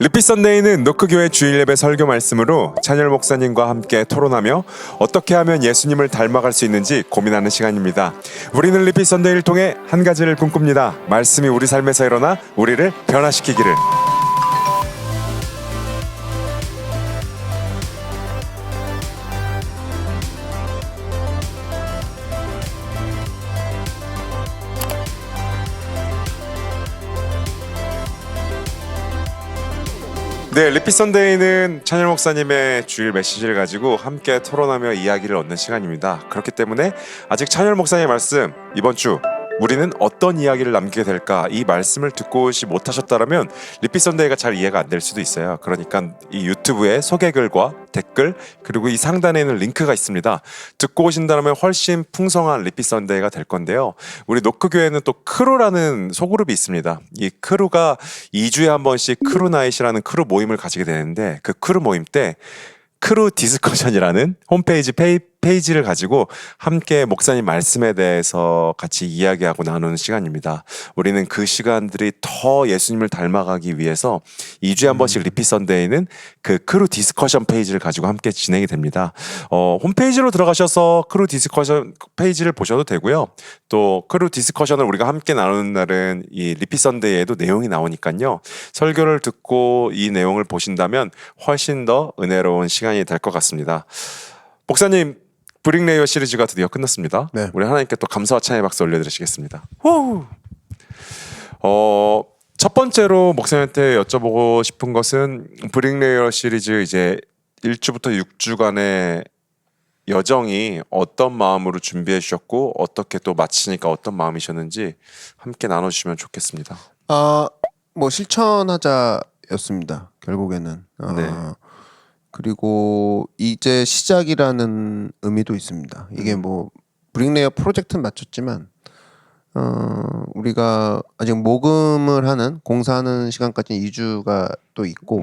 리피 선데이는 노크교회 주일 예배 설교 말씀으로 찬열 목사님과 함께 토론하며 어떻게 하면 예수님을 닮아갈 수 있는지 고민하는 시간입니다. 우리는 리피 선데이를 통해 한 가지를 꿈꿉니다. 말씀이 우리 삶에서 일어나 우리를 변화시키기를. 네, 리피 선데이는 찬열 목사님의 주일 메시지를 가지고 함께 토론하며 이야기를 얻는 시간입니다. 그렇기 때문에 아직 찬열 목사님의 말씀, 이번 주 우리는 어떤 이야기를 남기게 될까, 이 말씀을 듣고 오지 못하셨다면 리피 선데이가 잘 이해가 안 될 수도 있어요. 그러니까 이 유튜브에 소개글과 댓글, 그리고 이 상단에 있는 링크가 있습니다. 듣고 오신다면 훨씬 풍성한 리피 선데이가 될 건데요. 우리 노크교회는 또 크루라는 소그룹이 있습니다. 이 크루가 2주에 한 번씩 크루나잇이라는 크루 모임을 가지게 되는데, 그 크루 모임 때 크루 디스커션이라는 홈페이지 페이지를 가지고 함께 목사님 말씀에 대해서 같이 이야기하고 나누는 시간입니다. 우리는 그 시간들이 더 예수님을 닮아가기 위해서 2주에 한 번씩 리피 선데이는 그 크루 디스커션 페이지를 가지고 함께 진행이 됩니다. 홈페이지로 들어가셔서 크루 디스커션 페이지를 보셔도 되고요. 또 크루 디스커션을 우리가 함께 나누는 날은 이 리피 선데이에도 내용이 나오니까요. 설교를 듣고 이 내용을 보신다면 훨씬 더 은혜로운 시간이 될 것 같습니다. 목사님, 브릭레이어 시리즈가 드디어 끝났습니다. 네. 우리 하나님께 또 감사와 찬양의 박수 올려드리시겠습니다. 첫 번째로 목사님한테 여쭤보고 싶은 것은 브릭레이어 시리즈 이제 1주부터 6주간의 여정이 어떤 마음으로 준비해 주셨고 어떻게 또 마치니까 어떤 마음이셨는지 함께 나눠주시면 좋겠습니다. 뭐 실천하자였습니다. 결국에는. 네. 그리고 이제 시작이라는 의미도 있습니다. 이게 뭐 브릭레이어 프로젝트는 마쳤지만 우리가 아직 모금을 하는 공사하는 시간까지 2주가 또 있고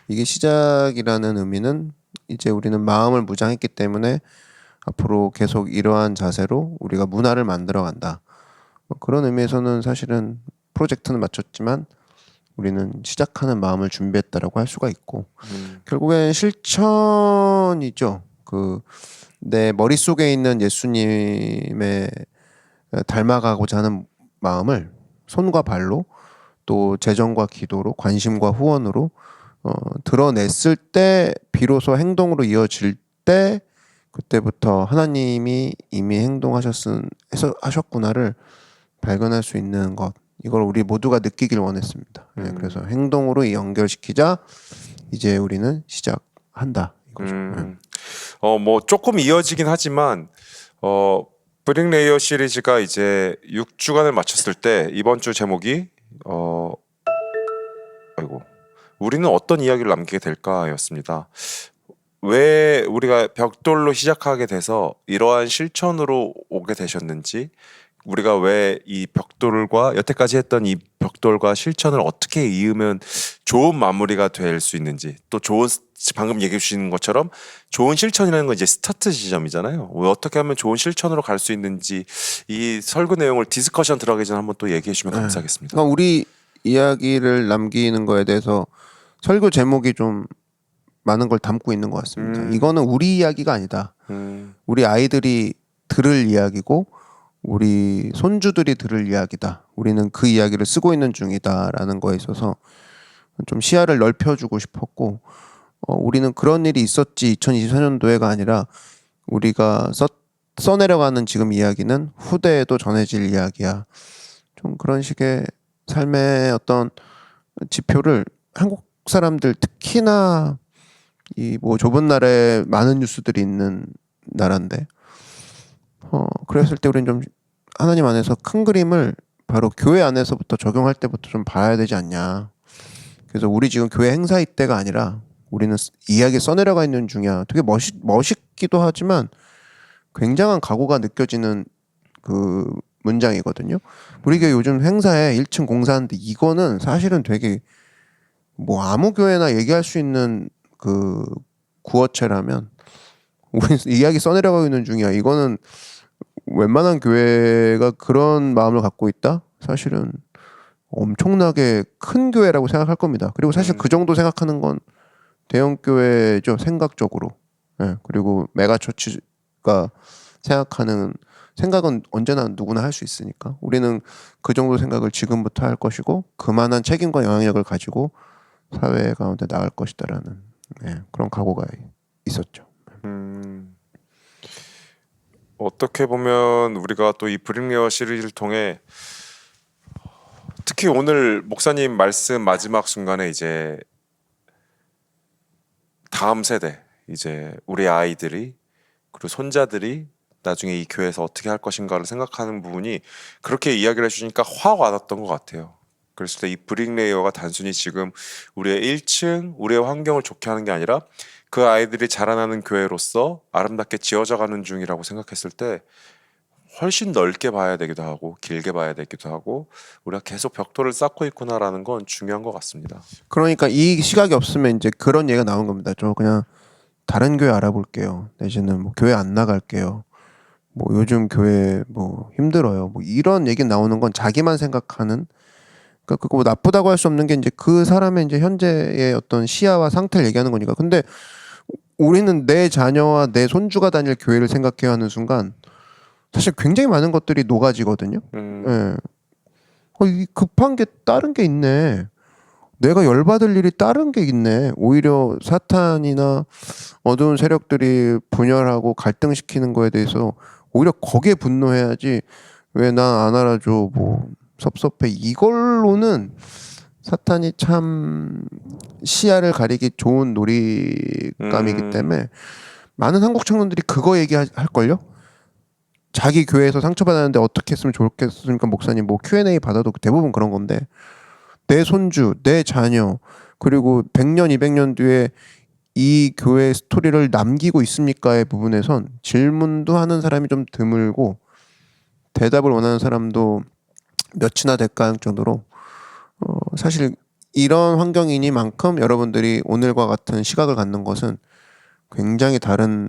이게 시작이라는 의미는 이제 우리는 마음을 무장했기 때문에 앞으로 계속 이러한 자세로 우리가 문화를 만들어 간다. 그런 의미에서는 사실은 프로젝트는 마쳤지만 우리는 시작하는 마음을 준비했다라고 할 수가 있고 결국엔 실천이죠. 그 내 머릿속에 있는 예수님의 닮아가고자 하는 마음을 손과 발로 또 재정과 기도로 관심과 후원으로 드러냈을 때 비로소 행동으로 이어질 때 그때부터 하나님이 이미 하셨구나를 발견할 수 있는 것, 이걸 우리 모두가 느끼길 원했습니다. 네, 그래서 행동으로 연결시키자 이제 우리는 시작한다 이거죠. 뭐 조금 이어지긴 하지만 브릭레이어 시리즈가 이제 6주간을 마쳤을 때 이번 주 제목이 우리는 어떤 이야기를 남기게 될까였습니다. 왜 우리가 벽돌로 시작하게 돼서 이러한 실천으로 오게 되셨는지, 우리가 왜 이 벽돌과 여태까지 했던 이 벽돌과 실천을 어떻게 이으면 좋은 마무리가 될 수 있는지, 또 좋은, 방금 얘기해 주신 것처럼 좋은 실천이라는 건 이제 스타트 지점이잖아요. 왜 어떻게 하면 좋은 실천으로 갈 수 있는지, 이 설교 내용을 디스커션 들어가기 전에 한번 또 얘기해 주시면 감사하겠습니다. 그러니까 우리 이야기를 남기는 거에 대해서 설교 제목이 좀 많은 걸 담고 있는 것 같습니다. 이거는 우리 이야기가 아니다. 우리 아이들이 들을 이야기고 우리 손주들이 들을 이야기다. 우리는 그 이야기를 쓰고 있는 중이다라는 거에 있어서 좀 시야를 넓혀주고 싶었고, 우리는 그런 일이 있었지 2024년도에가 아니라 우리가 써내려가는 지금 이야기는 후대에도 전해질 이야기야. 좀 그런 식의 삶의 어떤 지표를 한국 사람들, 특히나 이 뭐 좁은 나라에 많은 뉴스들이 있는 나라인데 그랬을 때 우리는 좀 하나님 안에서 큰 그림을 바로 교회 안에서부터 적용할 때부터 좀 봐야 되지 않냐. 그래서 우리 지금 교회 행사일 때가 아니라 우리는 이야기 써내려가 있는 중이야. 되게 멋있기도 하지만 굉장한 각오가 느껴지는 그 문장이거든요. 우리 교회 요즘 행사에 1층 공사하는데 이거는 사실은 되게 뭐 아무 교회나 얘기할 수 있는 그 구어체라면 우리 이야기 써내려가고 있는 중이야. 이거는 웬만한 교회가 그런 마음을 갖고 있다? 사실은 엄청나게 큰 교회라고 생각할 겁니다. 그리고 사실 그 정도 생각하는 건 대형 교회죠, 생각적으로. 예, 그리고 메가처치가 생각하는 생각은 언제나 누구나 할 수 있으니까 우리는 그 정도 생각을 지금부터 할 것이고 그만한 책임과 영향력을 가지고 사회 가운데 나갈 것이다라는 그런 각오가 있었죠. 어떻게 보면 우리가 또 이 브링리어 시리즈를 통해 특히 오늘 목사님 말씀 마지막 순간에 이제 다음 세대 이제 우리 아이들이 그리고 손자들이 나중에 이 교회에서 어떻게 할 것인가를 생각하는 부분이 그렇게 이야기를 해주니까 확 와닿았던 것 같아요. 그랬을 때 이 브릭레이어가 단순히 지금 우리의 1층 우리의 환경을 좋게 하는 게 아니라 그 아이들이 자라나는 교회로서 아름답게 지어져 가는 중이라고 생각했을 때 훨씬 넓게 봐야 되기도 하고 길게 봐야 되기도 하고 우리가 계속 벽돌을 쌓고 있구나라는 건 중요한 것 같습니다. 그러니까 이 시각이 없으면 이제 그런 얘기가 나온 겁니다. 저 그냥 다른 교회 알아볼게요. 내지는 뭐 교회 안 나갈게요. 뭐 요즘 교회 뭐 힘들어요. 뭐 이런 얘기 나오는 건 자기만 생각하는, 그러니까 그거 뭐 나쁘다고 할 수 없는 게 이제 그 사람의 이제 현재의 어떤 시야와 상태를 얘기하는 거니까. 근데 우리는 내 자녀와 내 손주가 다닐 교회를 생각해야 하는 순간 사실 굉장히 많은 것들이 녹아지거든요. 예. 이 급한 게 다른 게 있네. 내가 열받을 일이 다른 게 있네. 오히려 사탄이나 어두운 세력들이 분열하고 갈등시키는 거에 대해서 오히려 거기에 분노해야지. 왜 난 안 알아줘, 뭐 섭섭해, 이걸로는 사탄이 참 시야를 가리기 좋은 놀이감이기 때문에 많은 한국 청년들이 그거 얘기할걸요? 자기 교회에서 상처받았는데 어떻게 했으면 좋겠습니까 목사님, 뭐 Q&A 받아도 대부분 그런 건데, 내 손주, 내 자녀, 그리고 100년, 200년 뒤에 이 교회의 스토리를 남기고 있습니까의 부분에선 질문도 하는 사람이 좀 드물고 대답을 원하는 사람도 몇이나 될까 할 정도로 사실 이런 환경이니만큼 여러분들이 오늘과 같은 시각을 갖는 것은 굉장히 다른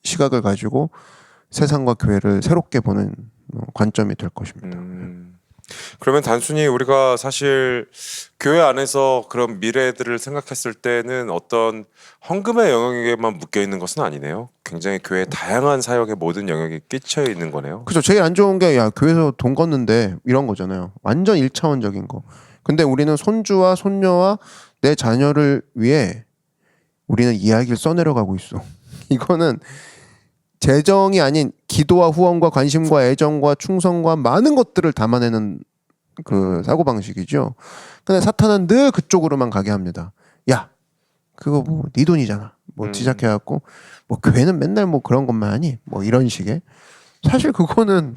시각을 가지고 세상과 교회를 새롭게 보는 관점이 될 것입니다. 그러면 단순히 우리가 사실 교회 안에서 그런 미래들을 생각했을 때는 어떤 헌금의 영역에만 묶여 있는 것은 아니네요. 굉장히 교회 다양한 사역의 모든 영역이 끼쳐 있는 거네요. 그렇죠. 제일 안 좋은 게 야 교회에서 돈 걷는데 이런 거잖아요. 완전 1차원적인 거. 근데 우리는 손주와 손녀와 내 자녀를 위해 우리는 이야기를 써내려가고 있어. 이거는 재정이 아닌 기도와 후원과 관심과 애정과 충성과 많은 것들을 담아내는 그 사고방식이죠. 근데 사탄은 늘 그쪽으로만 가게 합니다. 야, 그거 뭐 네 돈이잖아. 뭐 시작해갖고 뭐 교회는 맨날 뭐 그런 것만 하니 뭐 이런 식의. 사실 그거는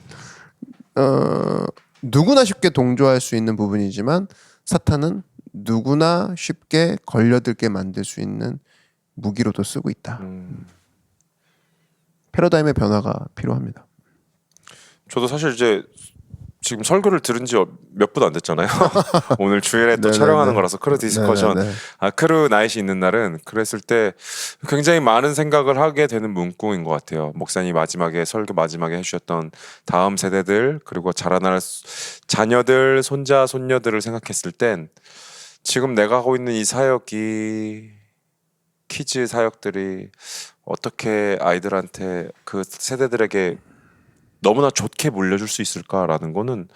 누구나 쉽게 동조할 수 있는 부분이지만 사탄은 누구나 쉽게 걸려들게 만들 수 있는 무기로도 쓰고 있다. 패러다임의 변화가 필요합니다. 저도 사실 이제 지금 설교를 들은 지 몇 분 안 됐잖아요. 오늘 주일에 또 네네네. 촬영하는 거라서 크루 디스커션, 네네네. 크루 나잇이 있는 날은 그랬을 때 굉장히 많은 생각을 하게 되는 문구인 것 같아요. 목사님 마지막에 설교 마지막에 해주셨던 다음 세대들 그리고 자라날 자녀들, 손자, 손녀들을 생각했을 땐 지금 내가 하고 있는 이 사역이 키즈 사역들이 어떻게 아이들한테 그 세대들에게 너무나 좋게 물려줄 수 있을까라는 거는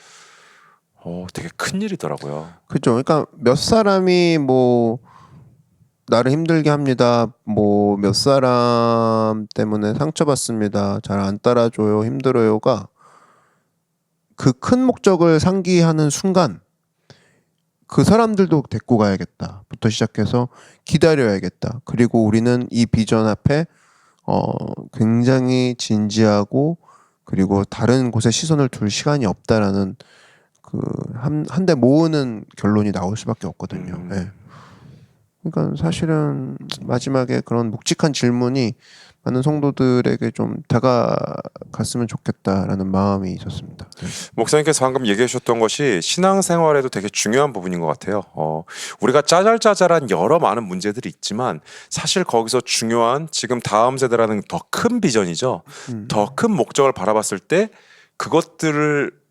되게 큰 일이더라고요. 그렇죠. 그러니까 몇 사람이 뭐 나를 힘들게 합니다. 뭐 몇 사람 때문에 상처받습니다. 잘 안 따라줘요. 힘들어요가 그 큰 목적을 상기하는 순간 그 사람들도 데리고 가야겠다부터 시작해서 기다려야겠다. 그리고 우리는 이 비전 앞에 굉장히 진지하고 그리고 다른 곳에 시선을 둘 시간이 없다라는 그 한 대 모으는 결론이 나올 수밖에 없거든요. 네. 그러니까 사실은 마지막에 그런 묵직한 질문이 많은 성도들에게 좀 다가갔으면 좋겠다라는 마음이 있었습니다. 네. 목사님께서 방금 얘기해 주셨던 것이 신앙생활에도 되게 중요한 부분인 것 같아요. 우리가 짜잘짜잘한 여러 많은 문제들이 있지만 사실 거기서 중요한 지금 다음 세대라는 더 큰 비전이죠. 더 큰 목적을 바라봤을 때 그것들을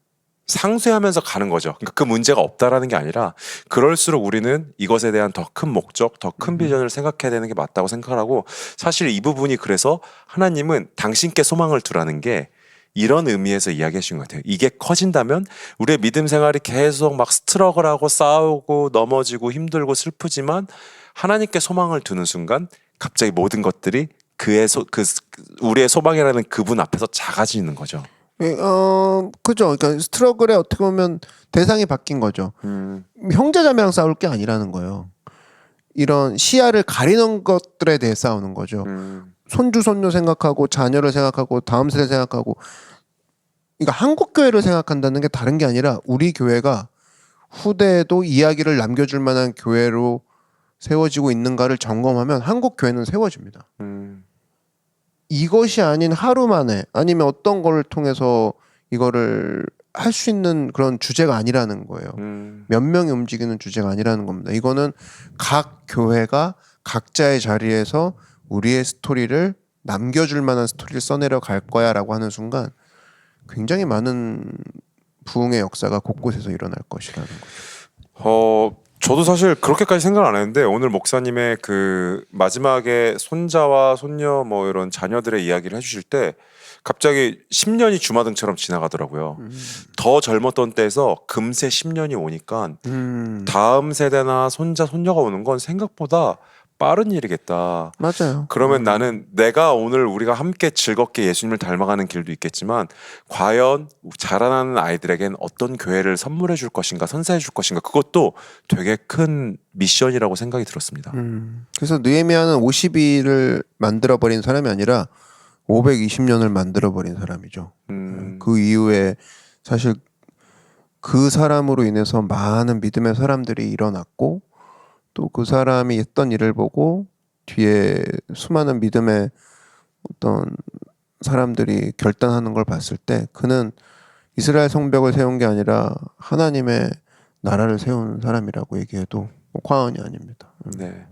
상쇄하면서 가는 거죠. 그러니까 그 문제가 없다라는 게 아니라 그럴수록 우리는 이것에 대한 더 큰 목적, 더 큰 비전을 생각해야 되는 게 맞다고 생각하고 사실 이 부분이 그래서 하나님은 당신께 소망을 두라는 게 이런 의미에서 이야기해 주신 것 같아요. 이게 커진다면 우리의 믿음 생활이 계속 막 스트러글하고 싸우고 넘어지고 힘들고 슬프지만 하나님께 소망을 두는 순간 갑자기 모든 것들이 우리의 소망이라는 그분 앞에서 작아지는 거죠. 그죠. 그러니까 스트러글에 어떻게 보면 대상이 바뀐 거죠. 형제자매랑 싸울 게 아니라는 거예요. 이런 시야를 가리는 것들에 대해 싸우는 거죠. 손주 손녀 생각하고 자녀를 생각하고 다음 세대 생각하고 그러니까 한국 교회를 생각한다는 게 다른 게 아니라 우리 교회가 후대에도 이야기를 남겨줄 만한 교회로 세워지고 있는가를 점검하면 한국 교회는 세워집니다. 이것이 아닌 하루 만에 아니면 어떤 거를 통해서 이거를 할 수 있는 그런 주제가 아니라는 거예요. 몇 명이 움직이는 주제가 아니라는 겁니다. 이거는 각 교회가 각자의 자리에서 우리의 스토리를 남겨줄 만한 스토리를 써내려 갈 거야라고 하는 순간 굉장히 많은 부흥의 역사가 곳곳에서 일어날 것이라는 거죠. 저도 사실 그렇게까지 생각 안 했는데 오늘 목사님의 그 마지막에 손자와 손녀 뭐 이런 자녀들의 이야기를 해주실 때 갑자기 10년이 주마등처럼 지나가더라고요. 더 젊었던 때에서 금세 10년이 오니까 다음 세대나 손자 손녀가 오는 건 생각보다 빠른 일이겠다. 맞아요. 그러면 나는 내가 오늘 우리가 함께 즐겁게 예수님을 닮아가는 길도 있겠지만 과연 자라나는 아이들에겐 어떤 교회를 선물해 줄 것인가 선사해 줄 것인가 그것도 되게 큰 미션이라고 생각이 들었습니다. 그래서 느헤미야는 50일을 만들어버린 사람이 아니라 520년을 만들어버린 사람이죠. 그 이후에 사실 그 사람으로 인해서 많은 믿음의 사람들이 일어났고 또 그 사람이 했던 일을 보고 뒤에 수많은 믿음의 어떤 사람들이 결단하는 걸 봤을 때 그는 이스라엘 성벽을 세운 게 아니라 하나님의 나라를 세운 사람이라고 얘기해도 뭐 과언이 아닙니다. 네.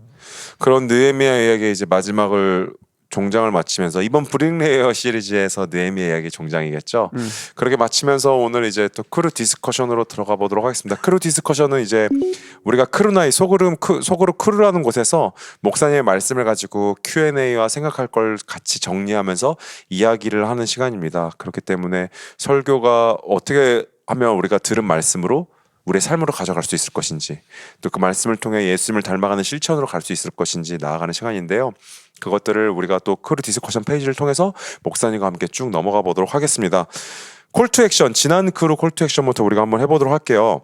그런 느헤미야 이야기 이제 마지막을 종장을 마치면서 이번 브릭레이어 시리즈에서 느헤미야 이야기 종장이겠죠. 그렇게 마치면서 오늘 이제 또 크루 디스커션으로 들어가 보도록 하겠습니다. 크루 디스커션은 이제 우리가 크루나이 소그룹 크루라는 곳에서 목사님의 말씀을 가지고 Q&A와 생각할 걸 같이 정리하면서 이야기를 하는 시간입니다. 그렇기 때문에 설교가 어떻게 하면 우리가 들은 말씀으로 우리의 삶으로 가져갈 수 있을 것인지 또 그 말씀을 통해 예수님을 닮아가는 실천으로 갈 수 있을 것인지 나아가는 시간인데요. 그것들을 우리가 또 크루 디스커션 페이지를 통해서 목사님과 함께 쭉 넘어가 보도록 하겠습니다. 콜투 액션, 지난 크루 콜투 액션부터 우리가 한번 해보도록 할게요.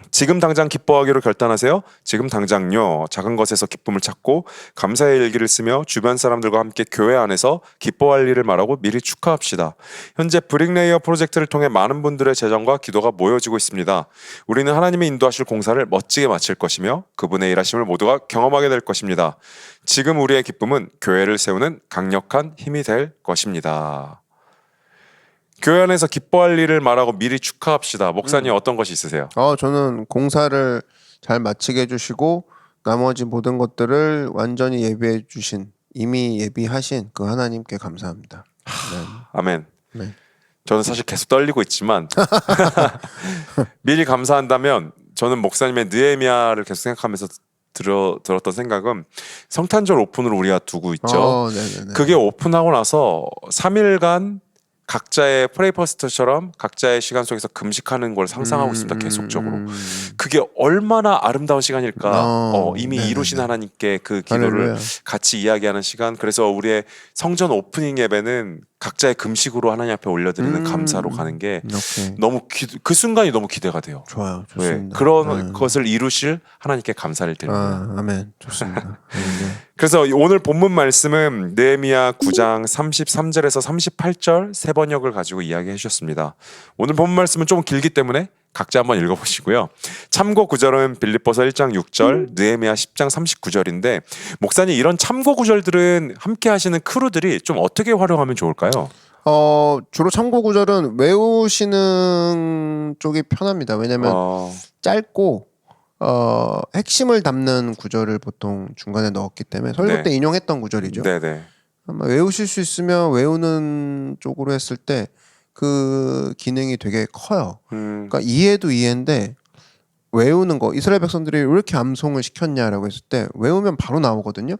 지금 당장 기뻐하기로 결단하세요. 지금 당장요. 작은 것에서 기쁨을 찾고 감사의 일기를 쓰며 주변 사람들과 함께 교회 안에서 기뻐할 일을 말하고 미리 축하합시다. 현재 브릭레이어 프로젝트를 통해 많은 분들의 재정과 기도가 모여지고 있습니다. 우리는 하나님의 인도하실 공사를 멋지게 마칠 것이며 그분의 일하심을 모두가 경험하게 될 것입니다. 지금 우리의 기쁨은 교회를 세우는 강력한 힘이 될 것입니다. 교회 안에서 기뻐할 일을 말하고 미리 축하합시다. 목사님 어떤 것이 있으세요? 저는 공사를 잘 마치게 해주시고 나머지 모든 것들을 완전히 예비해 주신 이미 예비하신 그 하나님께 감사합니다. 네. 아멘. 네. 저는 사실 계속 떨리고 있지만 미리 감사한다면 저는 목사님의 느헤미야를 계속 생각하면서 들었던 생각은 성탄절 오픈으로 우리가 두고 있죠. 네네네. 그게 오픈하고 나서 3일간 각자의 프레이퍼스트처럼 각자의 시간 속에서 금식하는 걸 상상하고 있습니다. 계속적으로. 그게 얼마나 아름다운 시간일까. 이미 네네네. 이루신 하나님께 그 기도를 할렐루야. 같이 이야기하는 시간. 그래서 우리의 성전 오프닝 예배는 각자의 금식으로 하나님 앞에 올려드리는 감사로 가는 게 오케이. 너무 그 순간이 너무 기대가 돼요. 좋아요. 네, 좋습니다. 그런 것을 이루실 하나님께 감사를 드립니다. 아멘. 좋습니다. 그래서 오늘 본문 말씀은 느헤미야 9장 33절에서 38절 세 번역을 가지고 이야기해 주셨습니다. 오늘 본문 말씀은 좀 길기 때문에 각자 한번 읽어보시고요. 참고 구절은 빌립보서 1장 6절, 느헤미야 10장 39절인데 목사님 이런 참고 구절들은 함께 하시는 크루들이 좀 어떻게 활용하면 좋을까요? 주로 참고 구절은 외우시는 쪽이 편합니다. 왜냐면 짧고 핵심을 담는 구절을 보통 중간에 넣었기 때문에 설교 네. 때 인용했던 구절이죠. 네네. 아마 외우실 수 있으면 외우는 쪽으로 했을 때 그 기능이 되게 커요. 그러니까 이해도 이해인데 외우는 거 이스라엘 백성들이 왜 이렇게 암송을 시켰냐라고 했을 때 외우면 바로 나오거든요.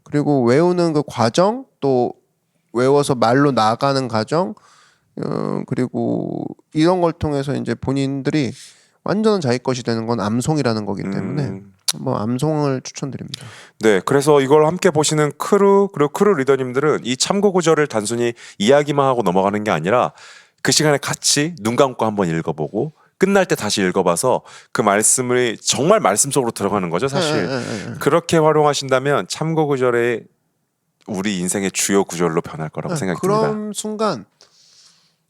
그리고 외우는 그 과정 또 외워서 말로 나가는 과정 그리고 이런 걸 통해서 이제 본인들이 완전 자기 것이 되는 건 암송이라는 거기 때문에 뭐 암송을 추천드립니다. 네, 그래서 이걸 함께 보시는 크루 그리고 크루 리더님들은 이 참고 구절을 단순히 이야기만 하고 넘어가는 게 아니라 그 시간에 같이 눈 감고 한번 읽어보고 끝날 때 다시 읽어봐서 그 말씀을 정말 말씀 속으로 들어가는 거죠, 사실. 그렇게 활용하신다면 참고 구절이 우리 인생의 주요 구절로 변할 거라고 생각이 듭니다. 그런 순간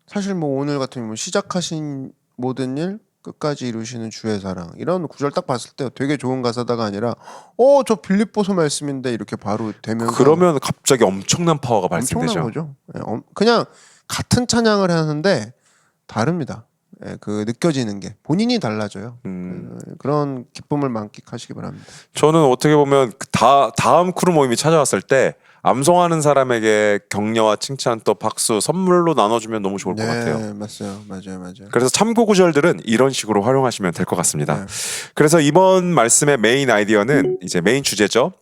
사실 뭐 오늘 같은 경우 시작하신 모든 일 끝까지 이루시는 주의 사랑 이런 구절 딱 봤을 때 되게 좋은 가사다가 아니라 저 빌립보서 말씀인데 이렇게 바로 되면서 그러면 갑자기 엄청난 파워가 엄청난 발생되죠. 거죠. 그냥 같은 찬양을 하는데 다릅니다. 그 느껴지는 게 본인이 달라져요. 그런 기쁨을 만끽하시기 바랍니다. 저는 어떻게 보면 다음 크루 모임이 찾아왔을 때 암송하는 사람에게 격려와 칭찬 또 박수 선물로 나눠주면 너무 좋을 것 같아요. 네, 맞아요. 그래서 참고 구절들은 이런 식으로 활용하시면 될 것 같습니다. 네. 그래서 이번 말씀의 메인 아이디어는 이제 메인 주제죠.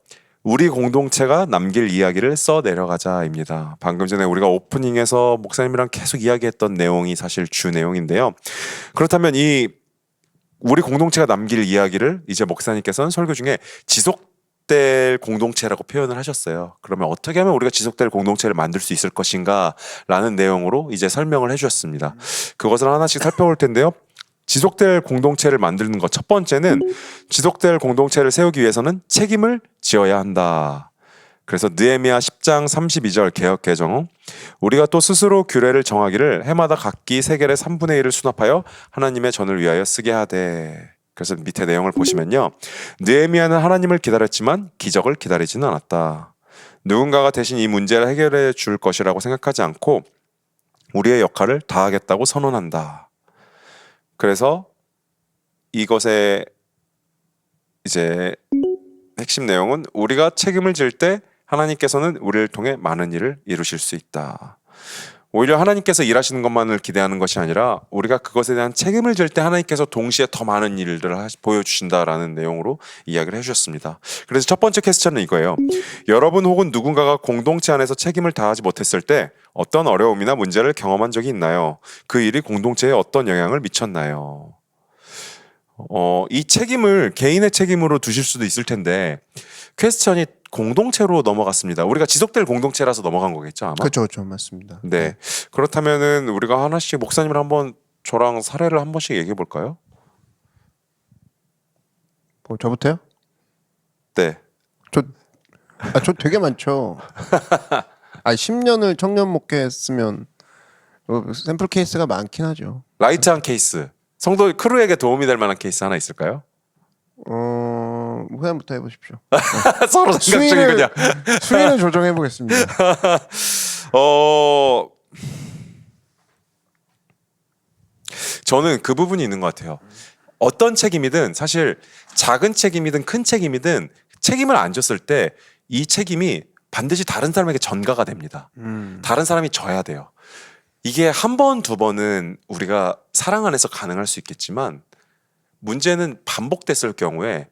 우리 공동체가 남길 이야기를 써 내려가자입니다. 방금 전에 우리가 오프닝에서 목사님이랑 계속 이야기했던 내용이 사실 주 내용인데요. 그렇다면 이 우리 공동체가 남길 이야기를 이제 목사님께서는 설교 중에 지속될 공동체라고 표현을 하셨어요. 그러면 어떻게 하면 우리가 지속될 공동체를 만들 수 있을 것인가 라는 내용으로 이제 설명을 해주셨습니다. 그것을 하나씩 살펴볼 텐데요. 지속될 공동체를 만드는 것 첫 번째는 지속될 공동체를 세우기 위해서는 책임을 지어야 한다. 그래서 느헤미야 10장 32절 개역 개정 우리가 또 스스로 규례를 정하기를 해마다 각기 세겔의 3분의 1을 수납하여 하나님의 전을 위하여 쓰게 하되. 그래서 밑에 내용을 보시면요. 느헤미야는 하나님을 기다렸지만 기적을 기다리지는 않았다. 누군가가 대신 이 문제를 해결해 줄 것이라고 생각하지 않고 우리의 역할을 다하겠다고 선언한다. 그래서 이것의 이제 핵심 내용은 우리가 책임을 질 때 하나님께서는 우리를 통해 많은 일을 이루실 수 있다. 오히려 하나님께서 일하시는 것만을 기대하는 것이 아니라 우리가 그것에 대한 책임을 질 때 하나님께서 동시에 더 많은 일들을 보여주신다라는 내용으로 이야기를 해주셨습니다. 그래서 첫 번째 퀘스천은 이거예요. 여러분 혹은 누군가가 공동체 안에서 책임을 다하지 못했을 때 어떤 어려움이나 문제를 경험한 적이 있나요? 그 일이 공동체에 어떤 영향을 미쳤나요? 이 책임을 개인의 책임으로 두실 수도 있을 텐데 퀘스천이 공동체로 넘어갔습니다. 우리가 지속될 공동체라서 넘어간 거겠죠, 아마? 그렇죠, 맞습니다. 네. 그렇다면은 우리가 하나씩 목사님을 한번 저랑 사례를 한 번씩 얘기해 볼까요? 뭐 저부터요? 네. 저 되게 많죠. 10년을 청년 목회했으면 샘플 케이스가 많긴 하죠. 라이트한 케이스. 성도 크루에게 도움이 될 만한 케이스 하나 있을까요? 후회부터 해보십시오. 서로 생각적인 그냥. 수위를 조정해 보겠습니다. 저는 그 부분이 있는 것 같아요. 어떤 책임이든 사실 작은 책임이든 큰 책임이든 책임을 안 졌을 때 이 책임이 반드시 다른 사람에게 전가가 됩니다. 다른 사람이 져야 돼요. 이게 한 번, 두 번은 우리가 사랑 안에서 가능할 수 있겠지만 문제는 반복됐을 경우에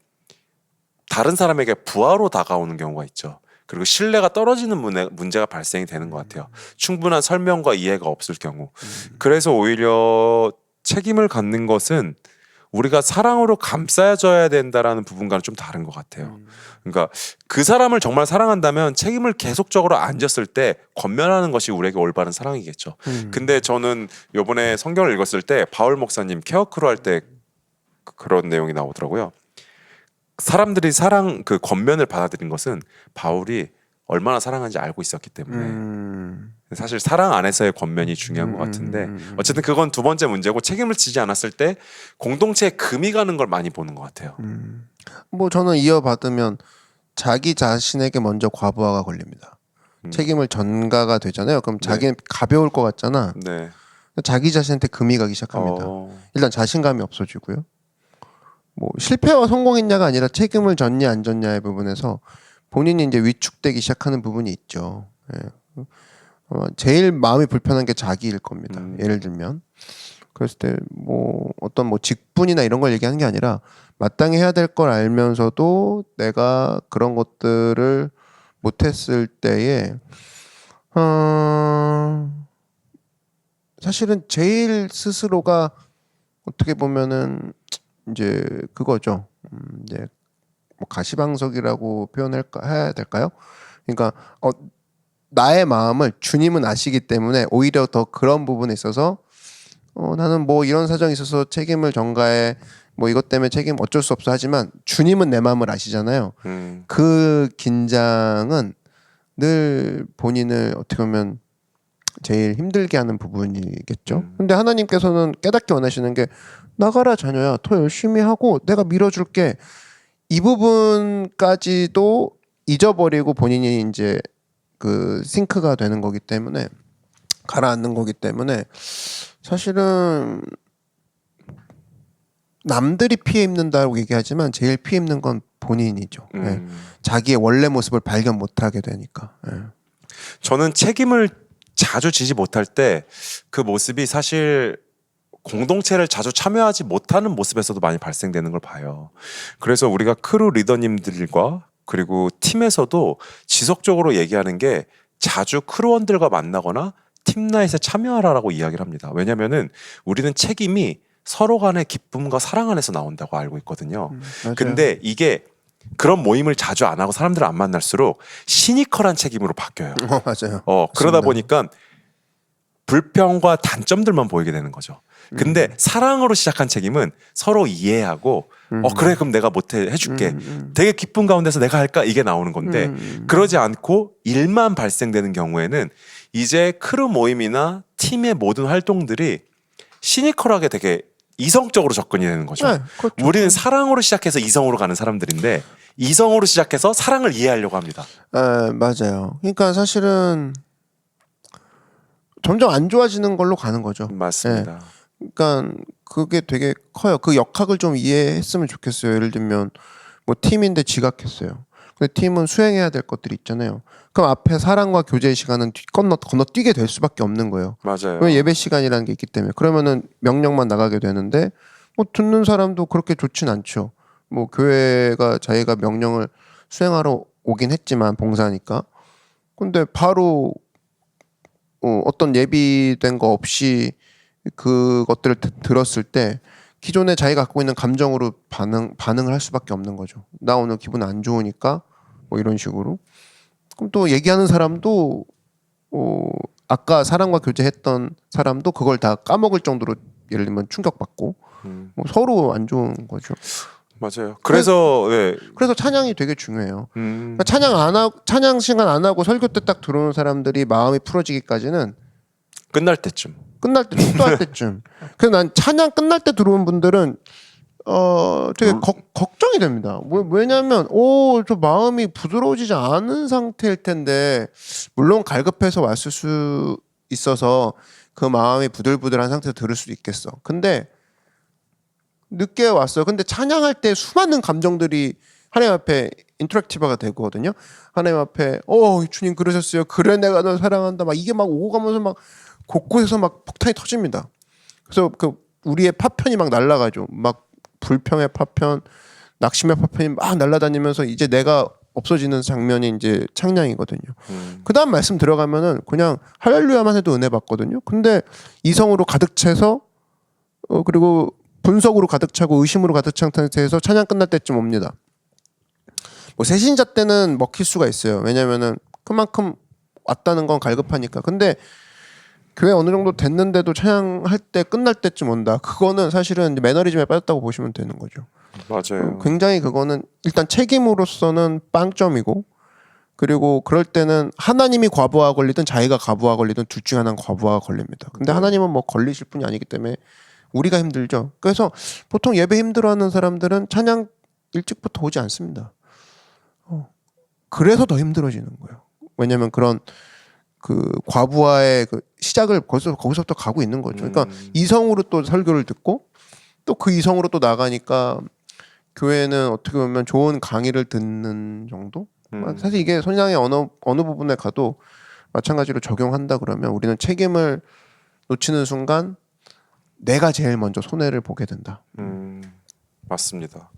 다른 사람에게 부하로 다가오는 경우가 있죠. 그리고 신뢰가 떨어지는 문제가 발생이 되는 것 같아요. 충분한 설명과 이해가 없을 경우. 그래서 오히려 책임을 갖는 것은 우리가 사랑으로 감싸줘야 된다라는 부분과는 좀 다른 것 같아요. 그러니까 그 사람을 정말 사랑한다면 책임을 계속적으로 안 졌을 때 권면하는 것이 우리에게 올바른 사랑이겠죠. 근데 저는 이번에 성경을 읽었을 때 바울 목사님 케어크루 할 때 그런 내용이 나오더라고요. 사람들이 그 권면을 받아들인 것은 바울이 얼마나 사랑하는지 알고 있었기 때문에 사실 사랑 안에서의 권면이 중요한 것 같은데 어쨌든 그건 두 번째 문제고 책임을 지지 않았을 때 공동체에 금이 가는 걸 많이 보는 것 같아요. 뭐 저는 이어받으면 자기 자신에게 먼저 과부하가 걸립니다. 책임을 전가가 되잖아요. 그럼 자기는 가벼울 것 같잖아. 네. 자기 자신한테 금이 가기 시작합니다. 일단 자신감이 없어지고요. 뭐 실패와 성공했냐가 아니라 책임을 졌냐 안 졌냐의 부분에서 본인이 이제 위축되기 시작하는 부분이 있죠. 예. 제일 마음이 불편한 게 자기일 겁니다. 예를 들면 그랬을 때 뭐 어떤 뭐 직분이나 이런 걸 얘기하는 게 아니라 마땅히 해야 될 걸 알면서도 내가 그런 것들을 못했을 때에 사실은 제일 스스로가 어떻게 보면은 이제 그거죠. 이제 뭐 가시방석이라고 해야 될까요? 그러니까 나의 마음을 주님은 아시기 때문에 오히려 더 그런 부분에 있어서 나는 뭐 이런 사정이 있어서 책임을 전가해 뭐 이것 때문에 책임 어쩔 수 없어 하지만 주님은 내 마음을 아시잖아요. 그 긴장은 늘 본인을 어떻게 보면 제일 힘들게 하는 부분이겠죠. 근데 하나님께서는 깨닫기 원하시는 게 나가라 자녀야 더 열심히 하고 내가 밀어줄게 이 부분까지도 잊어버리고 본인이 이제 그 싱크가 되는 거기 때문에 가라앉는 거기 때문에 사실은 남들이 피해 입는다고 얘기하지만 제일 피해 입는 건 본인이죠. 네. 자기의 원래 모습을 발견 못하게 되니까. 네. 저는 책임을 자주 지지 못할 때 그 모습이 사실 공동체를 자주 참여하지 못하는 모습에서도 많이 발생되는 걸 봐요. 그래서 우리가 크루 리더님들과 그리고 팀에서도 지속적으로 얘기하는 게 자주 크루원들과 만나거나 팀나잇에 참여하라고 이야기를 합니다. 왜냐면은 우리는 책임이 서로 간의 기쁨과 사랑 안에서 나온다고 알고 있거든요. 근데 이게 그런 모임을 자주 안 하고 사람들을 안 만날수록 시니컬한 책임으로 바뀌어요. 맞아요. 그러다 보니까 불평과 단점들만 보이게 되는 거죠. 근데 사랑으로 시작한 책임은 서로 이해하고 그래 그럼 내가 못해 해줄게. 되게 기쁜 가운데서 내가 할까 이게 나오는 건데 그러지 않고 일만 발생되는 경우에는 이제 크루 모임이나 팀의 모든 활동들이 시니컬하게 되게 이성적으로 접근이 되는 거죠. 네, 그렇죠. 우리는 사랑으로 시작해서 이성으로 가는 사람들인데 이성으로 시작해서 사랑을 이해하려고 합니다. 맞아요. 그러니까 사실은 점점 안 좋아지는 걸로 가는 거죠. 맞습니다. 네. 그러니까 그게 되게 커요. 그 역학을 좀 이해했으면 좋겠어요. 예를 들면 뭐 팀인데 지각했어요. 근데 팀은 수행해야 될 것들이 있잖아요. 그럼 앞에 사랑과 교제의 시간은 건너뛰게 될 수밖에 없는 거예요. 맞아요. 왜 예배 시간이라는 게 있기 때문에. 그러면은 명령만 나가게 되는데 뭐 듣는 사람도 그렇게 좋진 않죠. 뭐 교회가 자기가 명령을 수행하러 오긴 했지만 봉사하니까. 근데 바로 어떤 예비된 거 없이 그것들을 들었을 때 기존에 자기가 갖고 있는 감정으로 반응을 할 수밖에 없는 거죠. 나 오늘 기분 안 좋으니까 뭐 이런 식으로. 그럼 또 얘기하는 사람도 아까 사랑과 교제했던 사람도 그걸 다 까먹을 정도로 예를 들면 충격받고 뭐 서로 안 좋은 거죠. 맞아요. 그래서 그래서 찬양이 되게 중요해요. 그러니까 찬양 시간 안 하고 설교 때 딱 들어오는 사람들이 마음이 풀어지기까지는 끝날 때쯤. 끝날 때 축도할 때쯤. 그래서 난 찬양 끝날 때 들어온 분들은 되게 걱정이 됩니다. 왜냐하면 저 마음이 부드러워지지 않은 상태일 텐데 물론 갈급해서 왔을 수 있어서 그 마음이 부들부들한 상태에서 들을 수도 있겠어. 근데 늦게 왔어요. 근데 찬양할 때 수많은 감정들이 하나님 앞에 인터랙티브가 되거든요. 하나님 앞에 주님 그러셨어요. 그래 내가 널 사랑한다. 막 이게 막 오고 가면서 막 곳곳에서 막 폭탄이 터집니다. 그래서 그 우리의 파편이 막 날아가죠. 막 불평의 파편, 낙심의 파편이 막 날아다니면서 이제 내가 없어지는 장면이 이제 창량이거든요. 그다음 말씀 들어가면은 그냥 할렐루야만 해도 은혜 받거든요. 근데 이성으로 가득 차서 그리고 분석으로 가득 차고 의심으로 가득 찬 상태에서 찬양 끝날 때쯤 옵니다. 뭐 새신자 때는 먹힐 수가 있어요. 왜냐면은 그만큼 왔다는 건 갈급하니까. 근데 교회 어느 정도 됐는데도 찬양할 때 끝날 때쯤 온다. 그거는 사실은 매너리즘에 빠졌다고 보시면 되는 거죠. 맞아요. 굉장히 그거는 일단 책임으로서는 빵점이고 그리고 그럴 때는 하나님이 과부하 걸리든 자기가 과부하 걸리든 둘 중에 하나는 과부하가 걸립니다. 근데 하나님은 뭐 걸리실 분이 아니기 때문에 우리가 힘들죠. 그래서 보통 예배 힘들어하는 사람들은 찬양 일찍부터 오지 않습니다. 그래서 더 힘들어지는 거예요. 왜냐하면 그런 그 과부하의 그 시작을 거기서부터 가고 있는 거죠. 그러니까 이성으로 또 설교를 듣고 또 그 이성으로 또 나가니까 교회는 어떻게 보면 좋은 강의를 듣는 정도? 사실 이게 성장의 어느 부분에 가도 마찬가지로 적용한다 그러면 우리는 책임을 놓치는 순간 내가 제일 먼저 손해를 보게 된다. 맞습니다.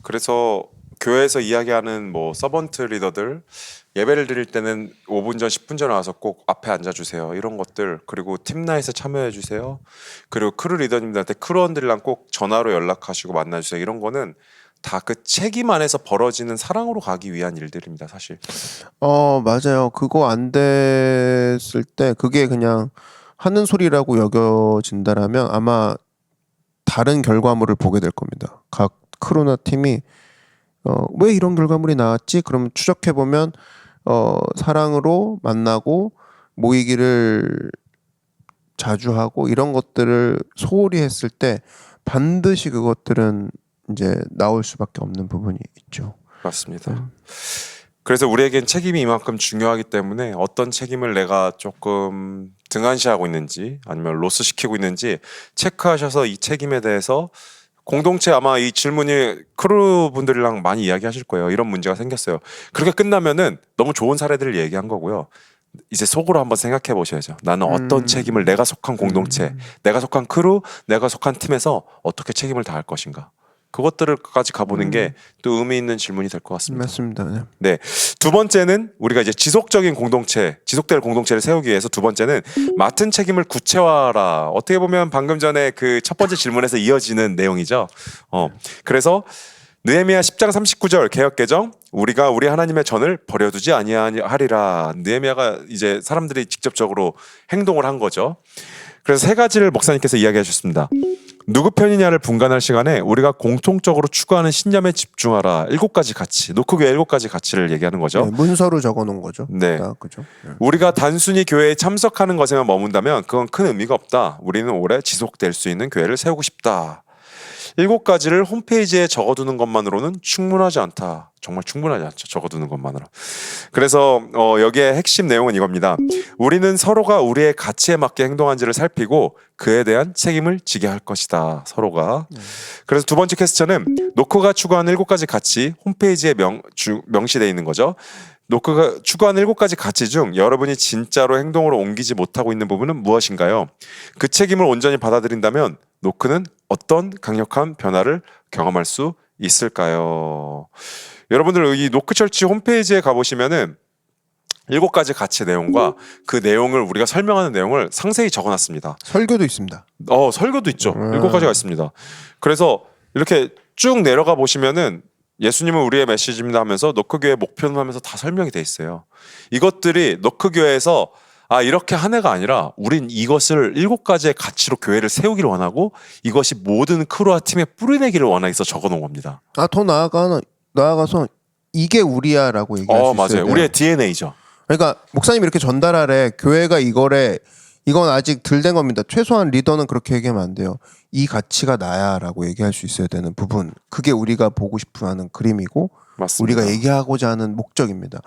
그래서 교회에서 이야기하는 뭐 서번트 리더들 예배를 드릴 때는 5분 전, 10분 전에 와서 꼭 앞에 앉아주세요. 이런 것들 그리고 팀나잇에 참여해 주세요. 그리고 크루 리더님들한테 크루원들이랑 꼭 전화로 연락하시고 만나주세요. 이런 거는 다 그 책임 안에서 벌어지는 사랑으로 가기 위한 일들입니다. 사실. 맞아요. 그거 안 됐을 때 그게 그냥 하는 소리라고 여겨진다라면 아마 다른 결과물을 보게 될 겁니다. 각 크루나 팀이 왜 이런 결과물이 나왔지? 그럼 추적해 보면 사랑으로 만나고 모이기를 자주 하고 이런 것들을 소홀히 했을 때 반드시 그것들은 이제 나올 수밖에 없는 부분이 있죠. 맞습니다. 그래서 우리에겐 책임이 이만큼 중요하기 때문에 어떤 책임을 내가 조금 등한시하고 있는지 아니면 로스시키고 있는지 체크하셔서 이 책임에 대해서 공동체 아마 이 질문이 크루분들이랑 많이 이야기하실 거예요. 이런 문제가 생겼어요. 그렇게 끝나면은 너무 좋은 사례들을 얘기한 거고요. 이제 속으로 한번 생각해 보셔야죠. 나는 어떤 책임을 내가 속한 공동체, 내가 속한 크루, 내가 속한 팀에서 어떻게 책임을 다할 것인가. 그것들을까지 가보는 게 또 의미 있는 질문이 될 것 같습니다. 맞습니다. 네. 네, 두 번째는 우리가 이제 지속적인 공동체, 지속될 공동체를 세우기 위해서 두 번째는 맡은 책임을 구체화하라. 어떻게 보면 방금 전에 그 첫 번째 질문에서 이어지는 내용이죠. 그래서 느헤미야 10장 39절 개역 개정 우리가 우리 하나님의 전을 버려두지 아니하리라. 느헤미야가 이제 사람들이 직접적으로 행동을 한 거죠. 그래서 세 가지를 목사님께서 이야기해 주셨습니다. 누구 편이냐를 분간할 시간에 우리가 공통적으로 추구하는 신념에 집중하라. 7가지 가치, 노크교회 7가지 가치를 얘기하는 거죠. 네, 문서로 적어놓은 거죠. 네. 그죠. 네. 우리가 단순히 교회에 참석하는 것에만 머문다면 그건 큰 의미가 없다. 우리는 오래 지속될 수 있는 교회를 세우고 싶다. 7가지를 홈페이지에 적어두는 것만으로는 충분하지 않다. 정말 충분하지 않죠. 적어두는 것만으로. 그래서 여기에 핵심 내용은 이겁니다. 우리는 서로가 우리의 가치에 맞게 행동한지를 살피고 그에 대한 책임을 지게 할 것이다. 서로가. 그래서 두 번째 퀘스천은 노크가 추구하는 7가지 가치 홈페이지에 명시되어 있는 거죠. 노크가 추구하는 7가지 가치 중 여러분이 진짜로 행동으로 옮기지 못하고 있는 부분은 무엇인가요? 그 책임을 온전히 받아들인다면 노크는 어떤 강력한 변화를 경험할 수 있을까요? 여러분들 이 노크처치 홈페이지에 가보시면은 7가지 가치 내용과 그 내용을 우리가 설명하는 내용을 상세히 적어놨습니다. 설교도 있습니다. 설교도 있죠. 7가지가 있습니다. 그래서 이렇게 쭉 내려가 보시면은 예수님은 우리의 메시지입니다 하면서 노크교회 목표는 하면서 다 설명이 돼 있어요. 이것들이 노크교회에서 이렇게 한 해가 아니라 우린 이것을 7가지의 가치로 교회를 세우기를 원하고 이것이 모든 크루와 팀에 뿌리내기를 원하기서 적어놓은 겁니다. 더 나아가서 이게 우리야라고 얘기할 수 있어요. 맞아요. 우리의 DNA죠. 그러니까 목사님 이렇게 전달하래. 교회가 이건 아직 덜 된 겁니다. 최소한 리더는 그렇게 얘기하면 안 돼요. 이 가치가 나야라고 얘기할 수 있어야 되는 부분. 그게 우리가 보고 싶어하는 그림이고 맞습니다. 우리가 얘기하고자 하는 목적입니다.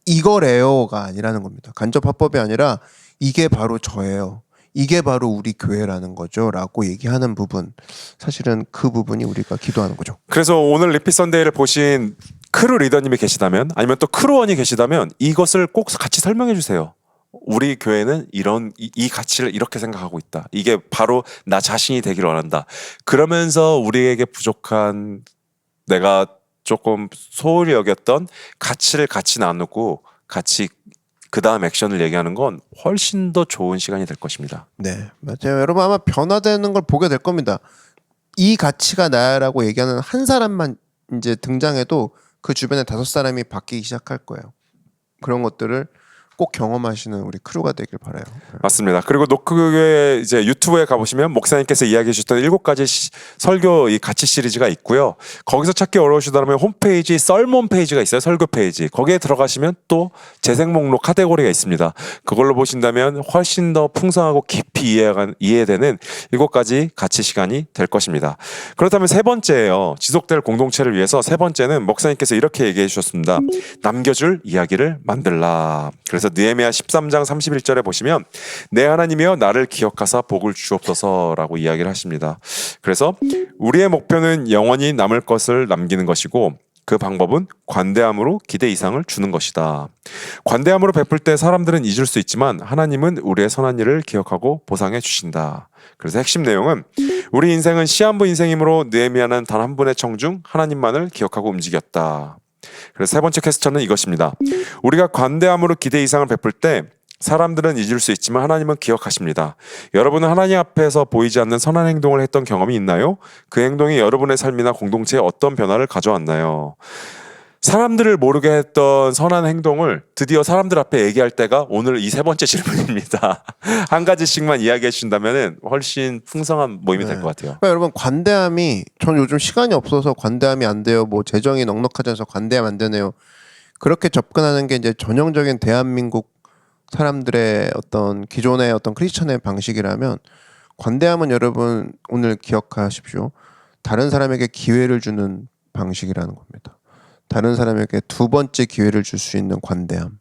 이거래요가 아니라는 겁니다. 간접 화법이 아니라 이게 바로 저예요. 이게 바로 우리 교회라는 거죠 라고 얘기하는 부분, 사실은 그 부분이 우리가 기도하는 거죠. 그래서 오늘 리피 선데이를 보신 크루 리더님이 계시다면 아니면 또 크루원이 계시다면 이것을 꼭 같이 설명해 주세요. 우리 교회는 이 가치를 이렇게 생각하고 있다. 이게 바로 나 자신이 되기를 원한다. 그러면서 우리에게 부족한 내가 조금 소홀히 여겼던 가치를 같이 나누고 같이 그 다음 액션을 얘기하는 건 훨씬 더 좋은 시간이 될 것입니다. 네, 맞아요. 여러분 아마 변화되는 걸 보게 될 겁니다. 이 가치가 나야라고 얘기하는 한 사람만 이제 등장해도 그 주변에 5사람이 바뀌기 시작할 거예요. 그런 것들을 꼭 경험하시는 우리 크루가 되길 바라요. 맞습니다. 그리고 노크교회 이제 유튜브에 가보시면 목사님께서 이야기해 주셨던 7가지 설교 이 가치 시리즈가 있고요. 거기서 찾기 어려우시다면 홈페이지 썰몬 페이지가 있어요. 설교 페이지. 거기에 들어가시면 또 재생 목록 카테고리가 있습니다. 그걸로 보신다면 훨씬 더 풍성하고 깊이 이해되는 7가지 가치 시간이 될 것입니다. 그렇다면 세 번째예요. 지속될 공동체를 위해서 세 번째는 목사님께서 이렇게 얘기해 주셨습니다. 남겨줄 이야기를 만들라. 그래서 느헤미야 13장 31절에 보시면 내 하나님이여 나를 기억하사 복을 주옵소서라고 이야기를 하십니다. 그래서 우리의 목표는 영원히 남을 것을 남기는 것이고 그 방법은 관대함으로 기대 이상을 주는 것이다. 관대함으로 베풀 때 사람들은 잊을 수 있지만 하나님은 우리의 선한 일을 기억하고 보상해 주신다. 그래서 핵심 내용은 우리 인생은 시한부 인생이므로 느헤미야는 단 한 분의 청 중 하나님만을 기억하고 움직였다. 그래서 세 번째 퀘스천은 이것입니다. 우리가 관대함으로 기대 이상을 베풀 때 사람들은 잊을 수 있지만 하나님은 기억하십니다. 여러분은 하나님 앞에서 보이지 않는 선한 행동을 했던 경험이 있나요? 그 행동이 여러분의 삶이나 공동체에 어떤 변화를 가져왔나요? 사람들을 모르게 했던 선한 행동을 드디어 사람들 앞에 얘기할 때가 오늘 이 세 번째 질문입니다. 한 가지씩만 이야기해 주신다면 훨씬 풍성한 모임이 될 것 같아요. 그러니까 여러분 관대함이 전 요즘 시간이 없어서 관대함이 안 돼요. 뭐 재정이 넉넉하지 않아서 관대함 안 되네요. 그렇게 접근하는 게 이제 전형적인 대한민국 사람들의 어떤 기존의 어떤 크리스천의 방식이라면 관대함은 여러분 오늘 기억하십시오. 다른 사람에게 기회를 주는 방식이라는 겁니다. 다른 사람에게 두 번째 기회를 줄 수 있는 관대함.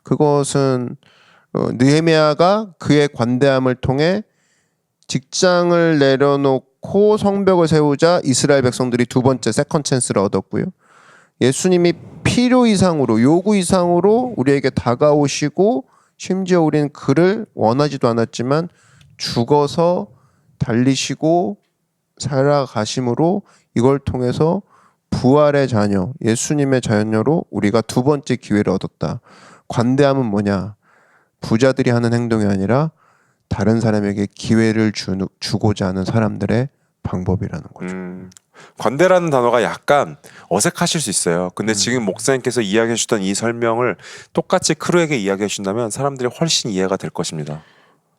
그것은 느헤미야가 그의 관대함을 통해 직장을 내려놓고 성벽을 세우자 이스라엘 백성들이 두 번째 세컨 찬스를 얻었고요. 예수님이 필요 이상으로 요구 이상으로 우리에게 다가오시고 심지어 우리는 그를 원하지도 않았지만 죽어서 달리시고 살아가심으로 이걸 통해서 부활의 자녀, 예수님의 자녀로 우리가 두 번째 기회를 얻었다. 관대함은 뭐냐? 부자들이 하는 행동이 아니라 다른 사람에게 기회를 주고자 하는 사람들의 방법이라는 거죠. 관대라는 단어가 약간 어색하실 수 있어요. 근데 지금 목사님께서 이야기해 주던 이 설명을 똑같이 크루에게 이야기해 준다면 사람들이 훨씬 이해가 될 것입니다.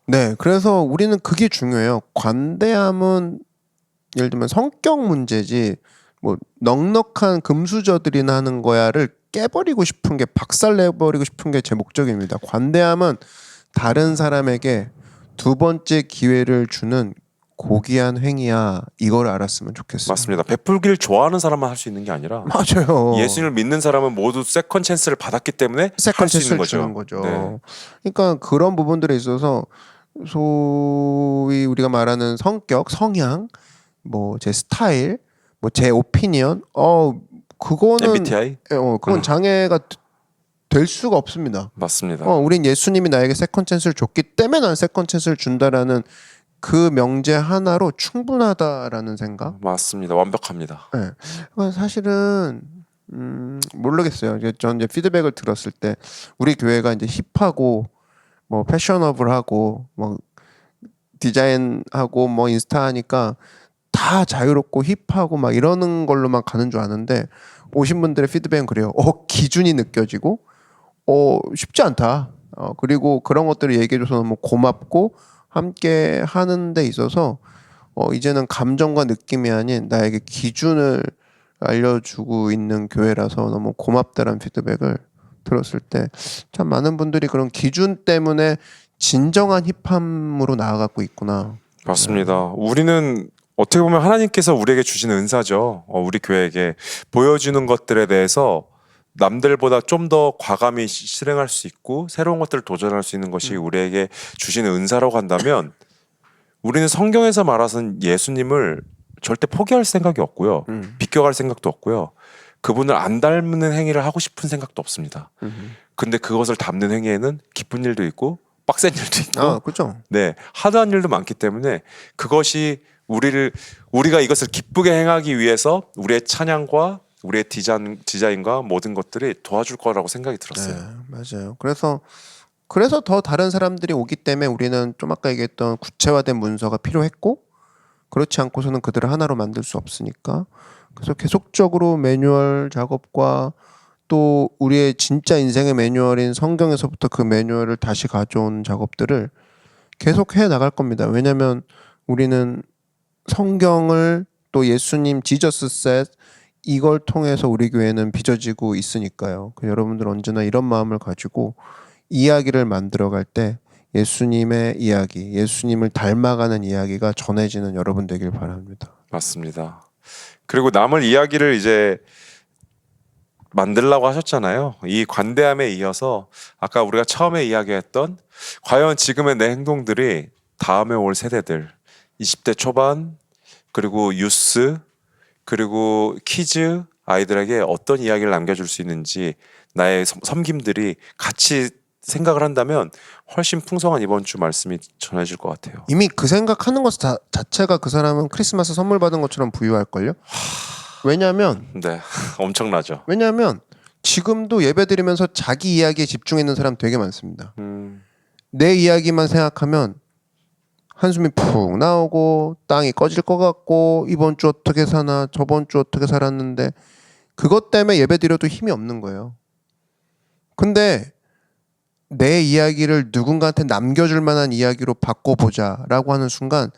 네, 그래서 우리는 그게 중요해요. 관대함은 예를 들면 성격 문제지 뭐 넉넉한 금수저들이나 하는 거야를 깨버리고 싶은 게 박살내버리고 싶은 게 제 목적입니다. 관대함은 다른 사람에게 두 번째 기회를 주는 고귀한 행위야. 이걸 알았으면 좋겠어요. 맞습니다. 베풀기를 좋아하는 사람만 할 수 있는 게 아니라 맞아요. 예수님을 믿는 사람은 모두 세컨 찬스를 받았기 때문에 세컨 할 수 있는 찬스를 거죠. 주는 거죠. 네. 그러니까 그런 부분들에 있어서 소위 우리가 말하는 성격, 성향, 뭐 제 스타일, 뭐 제 오피니언, 그거는 MBTI? 그건 장애가 될 수가 없습니다. 맞습니다. 우린 예수님이 나에게 세컨 찬스를 줬기 때문에 난 세컨 찬스를 준다라는 그 명제 하나로 충분하다라는 생각. 맞습니다. 완벽합니다. 네. 사실은 모르겠어요. 전 이제 피드백을 들었을 때 우리 교회가 이제 힙하고 뭐 패셔너블하고 뭐 디자인하고 뭐 인스타 하니까 다 자유롭고 힙하고 막 이러는 걸로만 가는 줄 아는데 오신 분들의 피드백은 그래요. 기준이 느껴지고 쉽지 않다. 그리고 그런 것들을 얘기해줘서 너무 고맙고 함께 하는 데 있어서 이제는 감정과 느낌이 아닌 나에게 기준을 알려주고 있는 교회라서 너무 고맙다라는 피드백을 들었을 때 참 많은 분들이 그런 기준 때문에 진정한 힙함으로 나아가고 있구나. 맞습니다. 우리는 어떻게 보면 하나님께서 우리에게 주신 은사죠. 우리 교회에게 보여주는 것들에 대해서 남들보다 좀 더 과감히 실행할 수 있고 새로운 것들을 도전할 수 있는 것이 우리에게 주시는 은사라고 한다면 우리는 성경에서 말하는 예수님을 절대 포기할 생각이 없고요. 비껴갈 생각도 없고요. 그분을 안 닮는 행위를 하고 싶은 생각도 없습니다. 근데 그것을 닮는 행위에는 기쁜 일도 있고 빡센 일도 있고 그렇죠. 네, 하드한 일도 많기 때문에 그것이 우리가 이것을 기쁘게 행하기 위해서 우리의 찬양과 우리의 디자인과 모든 것들이 도와줄 거라고 생각이 들었어요. 네, 맞아요. 그래서 더 다른 사람들이 오기 때문에 우리는 좀 아까 얘기했던 구체화된 문서가 필요했고 그렇지 않고서는 그들을 하나로 만들 수 없으니까 그래서 계속적으로 매뉴얼 작업과 또 우리의 진짜 인생의 매뉴얼인 성경에서부터 그 매뉴얼을 다시 가져온 작업들을 계속 해 나갈 겁니다. 왜냐하면 우리는 성경을 또 예수님 지저스 셋 이걸 통해서 우리 교회는 빚어지고 있으니까요. 여러분들 언제나 이런 마음을 가지고 이야기를 만들어갈 때 예수님의 이야기, 예수님을 닮아가는 이야기가 전해지는 여러분 되길 바랍니다. 맞습니다. 그리고 남을 이야기를 이제 만들라고 하셨잖아요. 이 관대함에 이어서 아까 우리가 처음에 이야기했던 과연 지금의 내 행동들이 다음에 올 세대들 20대 초반 그리고 유스 그리고 키즈 아이들에게 어떤 이야기를 남겨줄 수 있는지 나의 섬김들이 같이 생각을 한다면 훨씬 풍성한 이번 주 말씀이 전해질 것 같아요. 이미 그 생각하는 것 자체가 그 사람은 크리스마스 선물 받은 것처럼 부유할걸요? 왜냐면 네, 엄청나죠. 지금도 예배드리면서 자기 이야기에 집중했는 사람 되게 많습니다. 내 이야기만 생각하면 한숨이 푹 나오고 땅이 꺼질 것 같고 이번 주 어떻게 사나 저번 주 어떻게 살았는데 그것 때문에 예배드려도 힘이 없는 거예요. 근데 내 이야기를 누군가한테 남겨줄 만한 이야기로 바꿔보자라고 하는 순간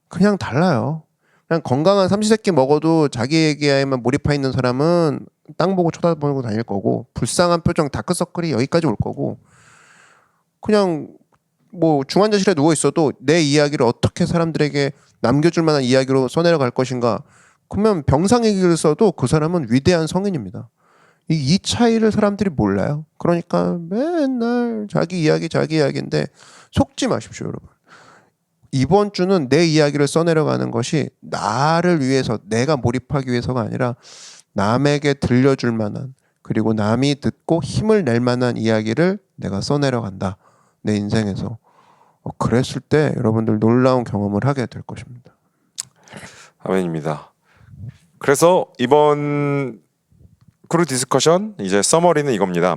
그냥 달라요. 그냥 건강한 삼시세끼 먹어도 자기 얘기에만 몰입해 있는 사람은 땅 보고 쳐다보고 다닐 거고 불쌍한 표정 다크서클이 여기까지 올 거고 그냥 뭐 중환자실에 누워 있어도 내 이야기를 어떻게 사람들에게 남겨줄 만한 이야기로 써내려갈 것인가 그러면 병상 얘기를 써도 그 사람은 위대한 성인입니다. 이 차이를 사람들이 몰라요. 그러니까 맨날 자기 이야기인데 속지 마십시오, 여러분. 이번 주는 내 이야기를 써내려가는 것이 나를 위해서 내가 몰입하기 위해서가 아니라 남에게 들려줄 만한 그리고 남이 듣고 힘을 낼 만한 이야기를 내가 써내려간다. 내 인생에서. 그랬을 때 여러분들 놀라운 경험을 하게 될 것입니다. 아멘입니다. 그래서 이번 크루 디스커션 이제 서머리는 이겁니다.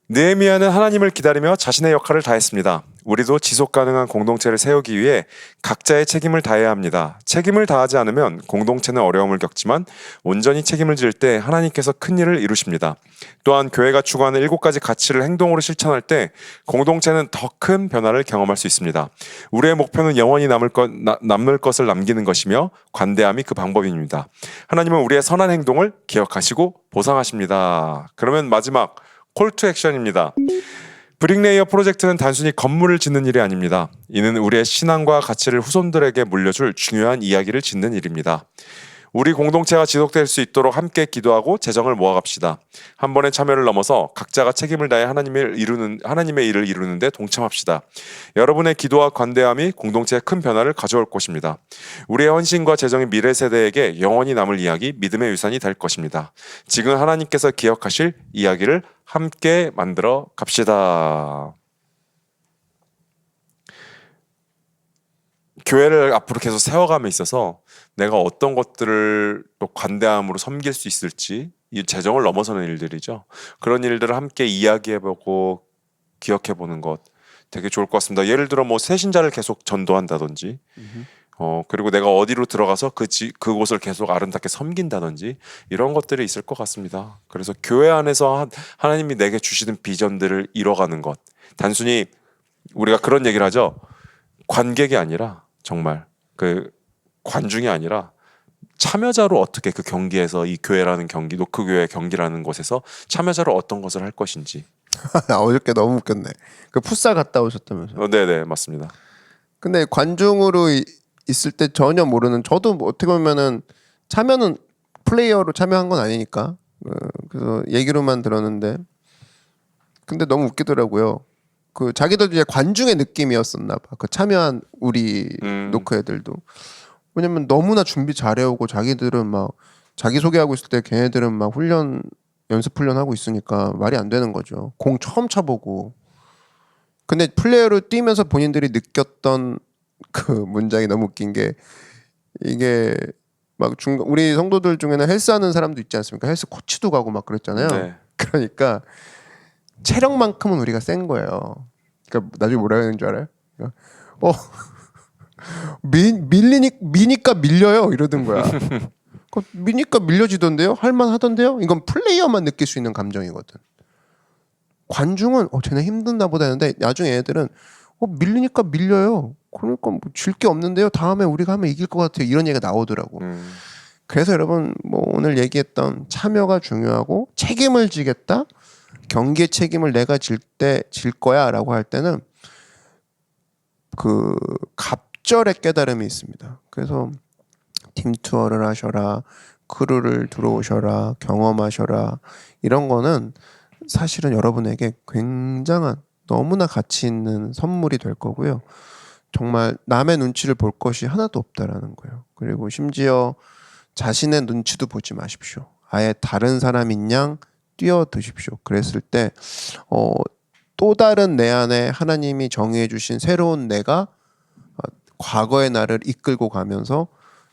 느헤미야는 하나님을 기다리며 자신의 역할을 다했습니다. 우리도 지속 가능한 공동체를 세우기 위해 각자의 책임을 다해야 합니다. 책임을 다하지 않으면 공동체는 어려움을 겪지만 온전히 책임을 질 때 하나님께서 큰 일을 이루십니다. 또한 교회가 추구하는 7가지 가치를 행동으로 실천할 때 공동체는 더 큰 변화를 경험할 수 있습니다. 우리의 목표는 영원히 남을 것을 남기는 것이며 관대함이 그 방법입니다. 하나님은 우리의 선한 행동을 기억하시고 보상하십니다. 그러면 마지막 콜 투 액션입니다. 브릭레이어 프로젝트는 단순히 건물을 짓는 일이 아닙니다. 이는 우리의 신앙과 가치를 후손들에게 물려줄 중요한 이야기를 짓는 일입니다. 우리 공동체가 지속될 수 있도록 함께 기도하고 재정을 모아갑시다. 한 번의 참여를 넘어서 각자가 책임을 다해 하나님의 일을 이루는 데 동참합시다. 여러분의 기도와 관대함이 공동체에 큰 변화를 가져올 것입니다. 우리의 헌신과 재정이 미래 세대에게 영원히 남을 이야기, 믿음의 유산이 될 것입니다. 지금 하나님께서 기억하실 이야기를 함께 만들어 갑시다. 교회를 앞으로 계속 세워감에 있어서 내가 어떤 것들을 또 관대함으로 섬길 수 있을지, 이 재정을 넘어서는 일들이죠. 그런 일들을 함께 이야기해보고 기억해보는 것 되게 좋을 것 같습니다. 예를 들어 뭐 새신자를 계속 전도한다든지 그리고 내가 어디로 들어가서 그곳을 계속 아름답게 섬긴다든지 이런 것들이 있을 것 같습니다. 그래서 교회 안에서 하나님이 내게 주시는 비전들을 이뤄가는 것, 단순히 우리가 그런 얘기를 하죠. 관객이 아니라 정말 그 관중이 아니라 참여자로 어떻게 그 경기에서 이 교회라는 경기, 노크교회 경기라는 곳에서 참여자로 어떤 것을 할 것인지. 어저께 너무 웃겼네. 그 풋살 갔다 오셨다면서요? 네네, 맞습니다. 근데 관중으로 있을 때 전혀 모르는 저도 뭐 어떻게 보면은 참여는 플레이어로 참여한 건 아니니까 그래서 얘기로만 들었는데 근데 너무 웃기더라고요. 그 자기들 이제 관중의 느낌이었었나 봐. 그 참여한 우리 노크 애들도 왜냐면 너무나 준비 잘해오고 자기들은 막 자기 소개하고 있을 때 걔네들은 막 연습 훈련 하고 있으니까 말이 안 되는 거죠. 공 처음 차보고. 근데 플레이어로 뛰면서 본인들이 느꼈던 그 문장이 너무 웃긴 게 이게 막 우리 성도들 중에는 헬스하는 사람도 있지 않습니까? 헬스 코치도 가고 막 그랬잖아요. 네. 그러니까 체력만큼은 우리가 센 거예요. 그러니까 나중에 뭐라 하는 줄 알아요? 미니까 밀려요 이러던 거야. 미니까 밀려지던데요? 할만하던데요? 이건 플레이어만 느낄 수 있는 감정이거든. 관중은 쟤네 힘든가 보다 했는데 나중에 애들은 밀리니까 밀려요. 그러니까 뭐 질 게 없는데요. 다음에 우리가 하면 이길 것 같아요. 이런 얘기가 나오더라고. 그래서 여러분 뭐 오늘 얘기했던 참여가 중요하고 책임을 지겠다. 경기의 책임을 내가 질 거야라고 할 때는 그 갑절의 깨달음이 있습니다. 그래서 팀 투어를 하셔라, 크루를 들어오셔라, 경험하셔라 이런 거는 사실은 여러분에게 굉장한 너무나 가치 있는 선물이 될 거고요. 정말 남의 눈치를 볼 것이 하나도 없다라는 거예요. 그리고 심지어 자신의 눈치도 보지 마십시오. 아예 다른 사람인 양 뛰어드십시오. 그랬을 때 또 다른 내 안에 하나님이 정의해 주신 새로운 내가 과거의 나를 이끌고 가면서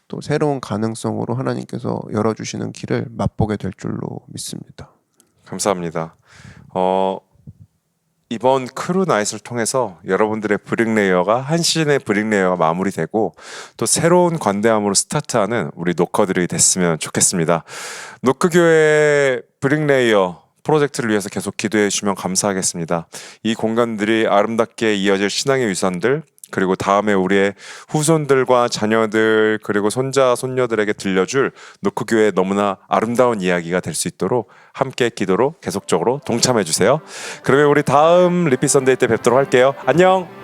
또 새로운 가능성으로 하나님께서 열어주시는 길을 맛보게 될 줄로 믿습니다. 감사합니다. 이번 크루 나잇을 통해서 여러분들의 브릭레이어가 한 시즌의 브릭레이어가 마무리되고 또 새로운 관대함으로 스타트하는 우리 노커들이 됐으면 좋겠습니다. 노크교회 브릭레이어 프로젝트를 위해서 계속 기도해 주시면 감사하겠습니다. 이 공간들이 아름답게 이어질 신앙의 유산들, 그리고 다음에 우리의 후손들과 자녀들 그리고 손자 손녀들에게 들려줄 노크교회의 너무나 아름다운 이야기가 될 수 있도록 함께 기도로 계속적으로 동참해 주세요. 그러면 우리 다음 리피 선데이 때 뵙도록 할게요. 안녕.